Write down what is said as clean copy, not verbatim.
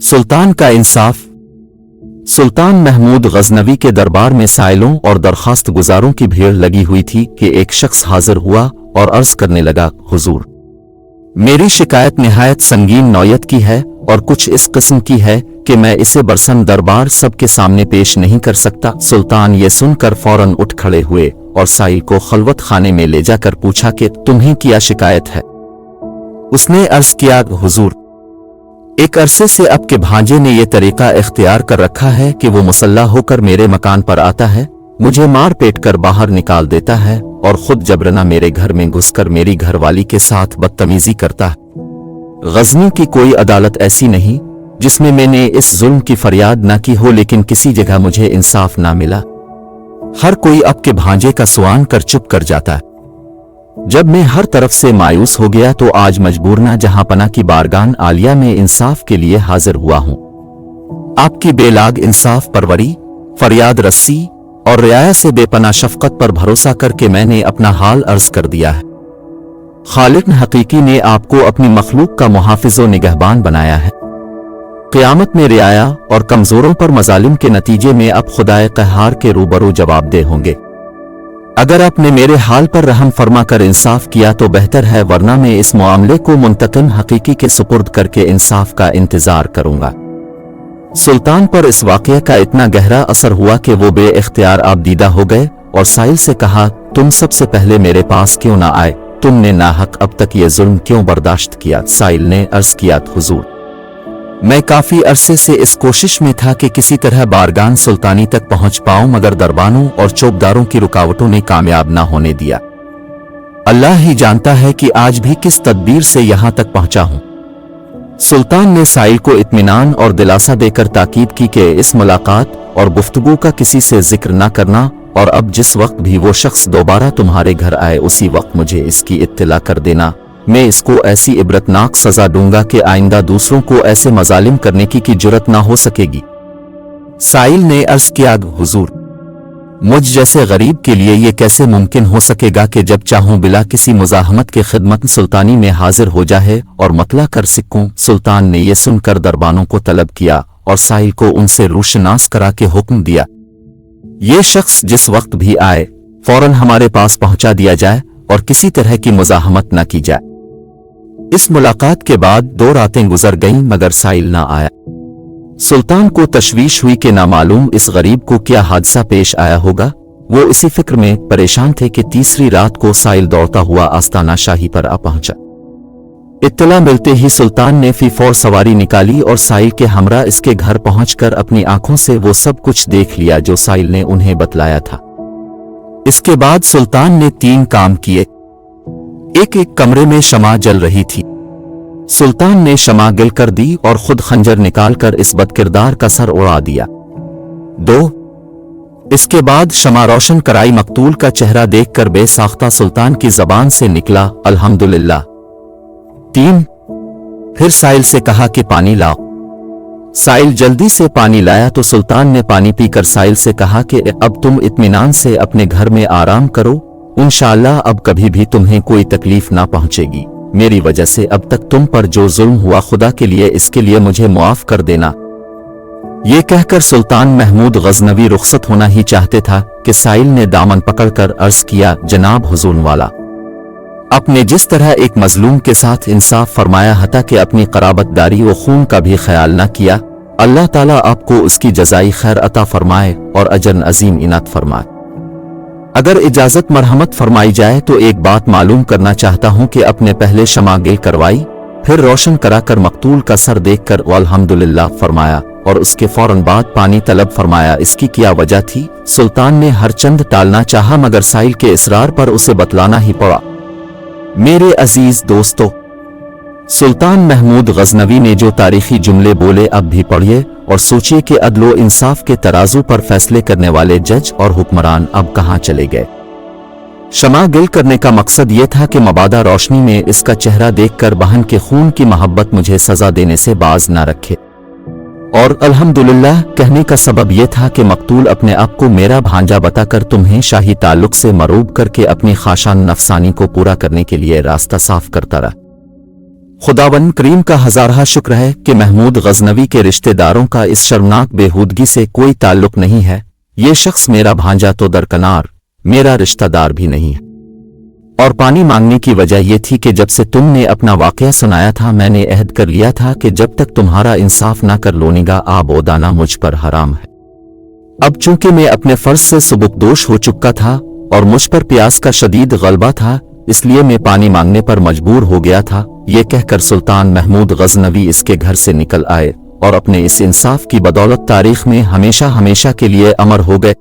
सुल्तान का इंसाफ। सुल्तान महमूद गजनवी के दरबार में साइलों और दरखास्त गुजारों की भीड़ लगी हुई थी कि एक शख्स हाजिर हुआ और अर्ज करने लगा, हुजूर, मेरी शिकायत निहायत संगीन नौयत की है और कुछ इस किस्म की है कि मैं इसे बरसन दरबार सबके सामने पेश नहीं कर सकता। सुल्तान ये सुनकर फौरन उठ खड़े हुए और साइल को खलवत खाने में ले जाकर पूछा कि तुम्हें क्या शिकायत है। उसने अर्ज किया, हुजूर, एक अरसे से आपके भांजे ने यह तरीका इख्तियार कर रखा है कि वो मुसल्ला होकर मेरे मकान पर आता है, मुझे मार पेट कर बाहर निकाल देता है और खुद जबरना मेरे घर में घुसकर मेरी घरवाली के साथ बदतमीजी करता है। गजनी की कोई अदालत ऐसी नहीं जिसमें मैंने इस जुल्म की फरियाद न की हो, लेकिन किसी जगह मुझे इंसाफ ना मिला। हर कोई आपके भांजे का सुआन कर चुप कर जाता है। जब मैं हर तरफ से मायूस हो गया तो आज मजबूरना जहां पना की बारगान आलिया में इंसाफ के लिए हाजिर हुआ हूं। आपकी बेलाग इंसाफ परवरी, फरियाद रस्सी और रियाया से बेपना शफकत पर भरोसा करके मैंने अपना हाल अर्ज कर दिया है। खालिक हकीकी ने आपको अपनी मखलूक का मुहाफिज़ो निगहबान बनाया है। क़यामत में रियाया और कमजोरों पर मजालिम के नतीजे में अब खुदाए क़हार के रूबरू जवाबदेह होंगे। अगर आपने मेरे हाल पर रहम फरमा कर इंसाफ किया तो बेहतर है, वरना मैं इस मामले को मुंतकिम हकीकी के सुपुर्द करके इंसाफ का इंतजार करूंगा। सुल्तान पर इस वाक़ये का इतना गहरा असर हुआ कि वो बे-इख्तियार आबदीदा हो गए और साइल से कहा, तुम सबसे पहले मेरे पास क्यों ना आए? तुमने नाहक अब तक ये जुल्म क्यों बर्दाश्त किया? साइल ने अर्ज किया, हुजूर, मैं काफी अरसे से इस कोशिश में था कि किसी तरह बारगान सुल्तानी तक पहुंच पाऊं, मगर दरबानों और चौबदारों की रुकावटों ने कामयाब ना होने दिया। अल्लाह ही जानता है कि आज भी किस तदबीर से यहां तक पहुंचा हूं। सुल्तान ने साइल को इत्मीनान और दिलासा देकर ताकीद की कि इस मुलाकात और गुफ्तगू का किसी से जिक्र ना करना, और अब जिस वक्त भी वो शख्स दोबारा तुम्हारे घर आए उसी वक्त मुझे इसकी इत्तला कर देना। मैं इसको ऐसी इबरतनाक सजा दूंगा कि आइंदा दूसरों को ऐसे मजालिम करने की जुर्रत ना हो सकेगी। साइल ने अर्ज किया, हुजूर, मुझ जैसे गरीब के लिए ये कैसे मुमकिन हो सकेगा कि जब चाहूं बिला किसी मुजाहमत के खिदमत सुल्तानी में हाजिर हो जाए और मतला कर सकूं। सुल्तान ने यह सुनकर दरबानों को तलब किया और साइल को उनसे रूशनास करा के हुक्म दिया, ये शख्स जिस वक्त भी आए फौरन हमारे पास पहुंचा दिया जाए और किसी तरह की मुजाहमत न की जाए। इस मुलाकात के बाद 2 रातें गुजर गईं मगर साइल ना आया। सुल्तान को तशवीश हुई कि नामालूम इस गरीब को क्या हादसा पेश आया होगा। वो इसी फिक्र में परेशान थे कि तीसरी रात को साइल दौड़ता हुआ आस्ताना शाही पर आ पहुंचा। इत्तला मिलते ही सुल्तान ने फी फौर सवारी निकाली और साइल के हमरा इसके घर पहुंचकर अपनी आंखों से वो सब कुछ देख लिया जो साइल ने उन्हें बतलाया था। इसके बाद सुल्तान ने 3 काम किए। एक कमरे में शमा जल रही थी। सुल्तान ने शमा गिल कर दी और खुद खंजर निकालकर इस बदकिरदार का सर उड़ा दिया। 2 इसके बाद शमा रोशन कराई मकतूल का चेहरा देखकर बेसाख्ता सुल्तान की जबान से निकला, अल्हम्दुलिल्लाह। 3 फिर साइल से कहा कि पानी लाओ। साइल जल्दी से पानी लाया तो सुल्तान ने पानी पीकर साइल से कहा कि अब तुम इत्मीनान से अपने घर में आराम करो, इंशाअल्लाह अब कभी भी तुम्हें कोई तकलीफ ना पहुंचेगी। मेरी वजह से अब तक तुम पर जो जुल्म हुआ खुदा के लिए इसके लिए मुझे मुआफ कर देना। ये कहकर सुल्तान महमूद गजनवी रुखसत होना ही चाहते था कि साइल ने दामन पकड़कर अर्ज किया, जनाब हुजूर वाला, आपने जिस तरह एक मजलूम के साथ इंसाफ फरमाया हता कि अपनी कराबतदारी व खून का भी ख्याल न किया, अल्लाह ताला आपको उसकी जज़ाई खैर अता फरमाए और अजर अजीम इनात फरमाए। अगर इजाजत मरहमत फरमाई जाए तो एक बात मालूम करना चाहता हूं कि अपने पहले शमा गिल करवाई, फिर रोशन कराकर मकतूल का सर देखकर अल्हम्दुलिल्लाह फरमाया और उसके फौरन बाद पानी तलब फरमाया। इसकी क्या वजह थी? सुल्तान ने हर चंद टालना चाहा मगर साइल के इसरार पर उसे बतलाना ही पड़ा। मेरे अजीज दोस्तों, सुल्तान महमूद गजनवी ने जो तारीखी जुमले बोले अब भी पढ़िए और सोचिए कि अदलो इंसाफ के तराजू पर फैसले करने वाले जज और हुक्मरान अब कहां चले गए। शमा गिल करने का मकसद ये था कि मबादा रोशनी में इसका चेहरा देखकर बहन के खून की मोहब्बत मुझे सजा देने से बाज ना रखे, और अल्हम्दुलिल्लाह कहने का सबब यह था कि मकतूल अपने आप को मेरा भांजा बताकर तुम्हें शाही ताल्लुक से मरूब करके अपनी ख्वाहिशान नफसानी को पूरा करने के लिए रास्ता साफ करता रहा। खुदावन करीम का हजारहा शुक्र है कि महमूद गजनवी के रिश्तेदारों का इस शर्मनाक बेहूदगी से कोई ताल्लुक नहीं है। ये शख्स मेरा भांजा तो दरकनार मेरा रिश्तेदार भी नहीं है। और पानी मांगने की वजह यह थी कि जब से तुमने अपना वाकया सुनाया था मैंने अहद कर लिया था कि जब तक तुम्हारा इंसाफ ना कर लोनीगा आबोदाना मुझ पर हराम है। अब चूंकि मैं अपने फर्ज से सुबुकदोश हो चुका था और मुझ पर प्यास का शदीद गलबा था, इसलिए मैं पानी मांगने पर मजबूर हो गया था। ये कहकर सुल्तान महमूद गजनवी इसके घर से निकल आए और अपने इस इंसाफ की बदौलत तारीख में हमेशा हमेशा के लिए अमर हो गए।